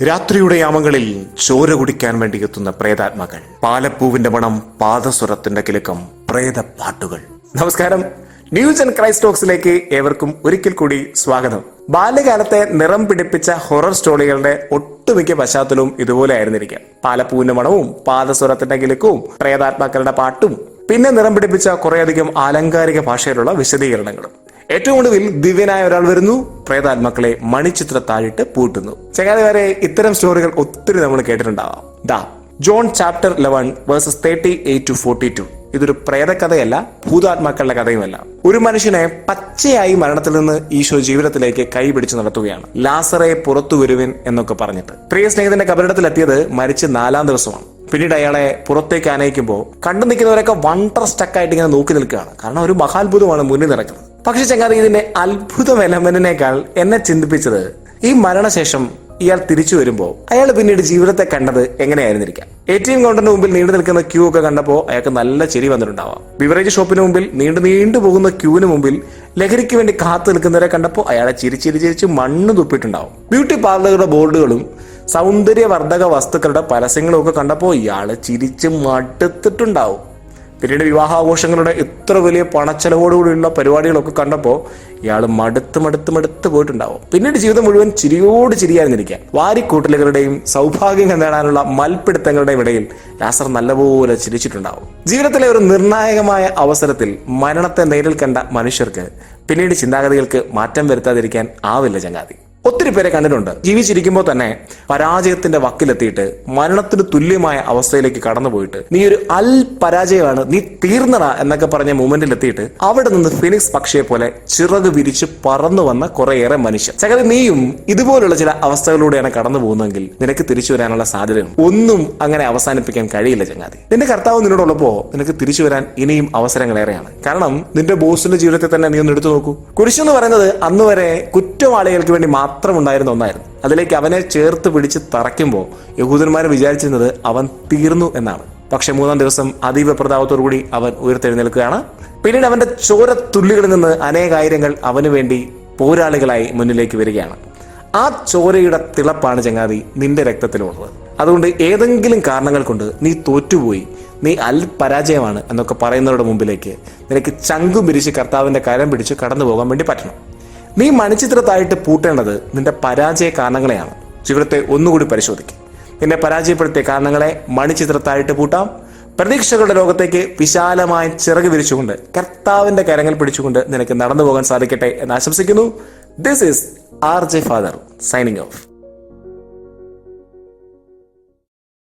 രാത്രിയുടെ യാമങ്ങളിൽ ചോര കുടിക്കാൻ വേണ്ടി എത്തുന്ന പ്രേതാത്മാക്കൾ, പാലപ്പൂവിന്റെ മണം, പാദസ്വരത്തിന്റെ കിലുക്കം, പ്രേതപ്പാട്ടുകൾ. നമസ്കാരം, ന്യൂസ് ആൻഡ് ക്രൈസ്റ്റ് ടോക്സിലേക്ക് ഏവർക്കും ഒരിക്കൽ കൂടി സ്വാഗതം. ബാല്യകാലത്തെ നിറം പിടിപ്പിച്ച ഹൊറർ സ്റ്റോറികളുടെ ഒട്ടുമിക്ക പശ്ചാത്തലവും ഇതുപോലെ ആയിരുന്നിരിക്കാം. പാലപ്പൂവിന്റെ മണവും പാദസ്വരത്തിന്റെ കിലുക്കവും പ്രേതാത്മാക്കളുടെ പാട്ടും പിന്നെ നിറം പിടിപ്പിച്ച കുറേയധികം ആലങ്കാരിക ഭാഷയിലുള്ള വിശദീകരണങ്ങളും. ഏറ്റവും ഒടുവിൽ ദിവ്യനായ ഒരാൾ വരുന്നു, പ്രേതാത്മാക്കളെ മണിച്ചിത്രത്താഴിട്ട് പൂട്ടുന്നു. ചങ്ങാതി വരെ ഇത്തരം സ്റ്റോറികൾ ഒത്തിരി നമ്മൾ കേട്ടിട്ടുണ്ടാവാം. John chapter 11 versus 38-42. ഇതൊരു പ്രേതകഥയല്ല, ഭൂതാത്മാക്കളുടെ കഥയുമല്ല. ഒരു മനുഷ്യനെ പച്ചയായി മരണത്തിൽ നിന്ന് ഈശോ ജീവിതത്തിലേക്ക് കൈപിടിച്ചു നടത്തുകയാണ്. ലാസറെ പുറത്തു വരുവിൻ എന്നൊക്കെ പറഞ്ഞിട്ട്. പ്രിയ സ്നേഹിതന്റെ കബറിടത്തിലെത്തിയത് മരിച്ച് 4-ാം ദിവസമാണ്. പിന്നീട് അയാളെ പുറത്തേക്ക് ആനയിക്കുമ്പോൾ കണ്ടു നിൽക്കുന്നവരൊക്കെ വണ്ടർ സ്റ്റക്കായിട്ട് ഇങ്ങനെ നോക്കി നിൽക്കുകയാണ്. കാരണം ഒരു മഹാത്ഭുതമാണ് മുന്നിൽ നടക്കുന്നത്. പക്ഷെ ചങ്ങാതി, ഇതിന്റെ അത്ഭുതം എലമെന്റിനേക്കാൾ എന്നെ ചിന്തിപ്പിച്ചത് ഈ മരണശേഷം ഇയാൾ തിരിച്ചു വരുമ്പോൾ അയാൾ പിന്നീട് ജീവിതത്തെ കണ്ടത് എങ്ങനെയായിരുന്നിരിക്കാം. ATM കൗണ്ടറിന് മുമ്പിൽ നീണ്ടു നിൽക്കുന്ന ക്യൂ ഒക്കെ കണ്ടപ്പോൾ അയാൾക്ക് നല്ല ചിരി വന്നിട്ടുണ്ടാവാം. ബിവറേജ് ഷോപ്പിന് മുമ്പിൽ നീണ്ടു പോകുന്ന ക്യൂവിന് മുമ്പിൽ ലഹരിക്ക് വേണ്ടി കാത്തു നിൽക്കുന്നവരെ കണ്ടപ്പോൾ അയാളെ ചിരിച്ച് മണ്ണ് തുപ്പിയിട്ടുണ്ടാവും. ബ്യൂട്ടി പാർലറുകളുടെ ബോർഡുകളും സൗന്ദര്യവർദ്ധക വസ്തുക്കളുടെ പരസ്യങ്ങളും ഒക്കെ കണ്ടപ്പോൾ ഇയാള് ചിരിച്ച് മടുത്തിട്ടുണ്ടാവും. പിന്നീട് വിവാഹാഘോഷങ്ങളുടെ ഇത്ര വലിയ പണച്ചെലവോടുകൂടിയുള്ള പരിപാടികളൊക്കെ കണ്ടപ്പോൾ ഇയാൾ മടുത്ത് പോയിട്ടുണ്ടാവും. പിന്നീട് ജീവിതം മുഴുവൻ ചിരിയോട് ചിരിയായിരുന്നിരിക്കാം. വാരിക്കൂട്ടലുകളുടെയും സൗഭാഗ്യം നേടാനുള്ള മൽപ്പിടുത്തങ്ങളുടെയും ഇടയിൽ ലാസർ നല്ലപോലെ ചിരിച്ചിട്ടുണ്ടാവും. ജീവിതത്തിലെ ഒരു നിർണായകമായ അവസരത്തിൽ മരണത്തെ നേരിൽ കണ്ട മനുഷ്യർക്ക് പിന്നീട് ചിന്താഗതികൾക്ക് മാറ്റം വരുത്താതിരിക്കാൻ ആവില്ല ചങ്ങാതി. ഒത്തിരി പേരെ കണ്ടിട്ടുണ്ട്, ജീവിച്ചിരിക്കുമ്പോൾ തന്നെ പരാജയത്തിന്റെ വക്കിലെത്തിയിട്ട് മരണത്തിന് തുല്യമായ അവസ്ഥയിലേക്ക് കടന്നുപോയിട്ട് നീ ഒരു പരാജയമാണ്, നീ തീർന്നടാ എന്നൊക്കെ പറഞ്ഞ മൂമെന്റിൽ എത്തിയിട്ട് അവിടെ നിന്ന് ഫിനിക്സ് പക്ഷിയെ പോലെ ചിറക് വിരിച്ച് പറന്നു വന്ന കുറേയേറെ മനുഷ്യർ. ചകതി, നീയും ഇതുപോലുള്ള ചില അവസ്ഥകളിലൂടെയാണ് കടന്നു പോകുന്നതെങ്കിൽ നിനക്ക് തിരിച്ചു വരാനുള്ള സാധ്യതയും ഒന്നും അങ്ങനെ അവസാനിപ്പിക്കാൻ കഴിയില്ല ചങ്ങാതി. നിന്റെ കർത്താവ് നിന്നോടുള്ളപ്പോ നിനക്ക് തിരിച്ചു വരാൻ ഇനിയും അവസരങ്ങളേറെയാണ്. കാരണം നിന്റെ ബോസിന്റെ ജീവിതത്തെ തന്നെ നീ ഒന്ന് എടുത്തു നോക്കൂ. കുരിശെന്ന് പറയുന്നത് അന്ന് വരെ കുറ്റവാളികൾക്ക് വേണ്ടി മാത്രം ഉണ്ടായിരുന്ന ഒന്നായിരുന്നു. അതിലേക്ക് അവനെ ചേർത്ത് പിടിച്ച് തറയ്ക്കുമ്പോൾ യഹൂദന്മാരെ വിചാരിച്ചിരുന്നത് അവൻ തീർന്നു എന്നാണ്. പക്ഷെ 3-ാം ദിവസം അതീവ പ്രതാപത്തോടുകൂടി അവൻ ഉയർത്തെഴുന്നേൽക്കുകയാണ്. പിന്നീട് അവന്റെ ചോര തുള്ളികളിൽ നിന്ന് അനേകായിരങ്ങൾ അവന് വേണ്ടി പോരാളികളായി മുന്നിലേക്ക് വരികയാണ്. ആ ചോരയുടെ തിളപ്പാണ് ചങ്ങാതി നിന്റെ രക്തത്തിലുള്ളത്. അതുകൊണ്ട് ഏതെങ്കിലും കാരണങ്ങൾ കൊണ്ട് നീ തോറ്റുപോയി, നീ പരാജയമാണ് എന്നൊക്കെ പറയുന്നവരുടെ മുമ്പിലേക്ക് നിനക്ക് ചങ്കും പിരിച്ച് കർത്താവിന്റെ കരം പിടിച്ച് കടന്നു പോകാൻ വേണ്ടി പറ്റണം. നീ മണിച്ചിത്രത്തായിട്ട് പൂട്ടേണ്ടത് നിന്റെ പരാജയ കാരണങ്ങളെയാണ്. ജീവിതത്തെ ഒന്നുകൂടി പരിശോധിക്കും. നിന്നെ പരാജയപ്പെടുത്തിയ കാരണങ്ങളെ മണിച്ചിത്രത്തായിട്ട് പൂട്ടാം. പ്രതീക്ഷകളുടെ ലോകത്തേക്ക് വിശാലമായി ചിറക് വിരിച്ചുകൊണ്ട് കർത്താവിന്റെ കരങ്ങൾ പിടിച്ചുകൊണ്ട് നിനക്ക് നടന്നു പോകാൻ സാധിക്കട്ടെ എന്ന് ആശംസിക്കുന്നു. This is RJ father signing off.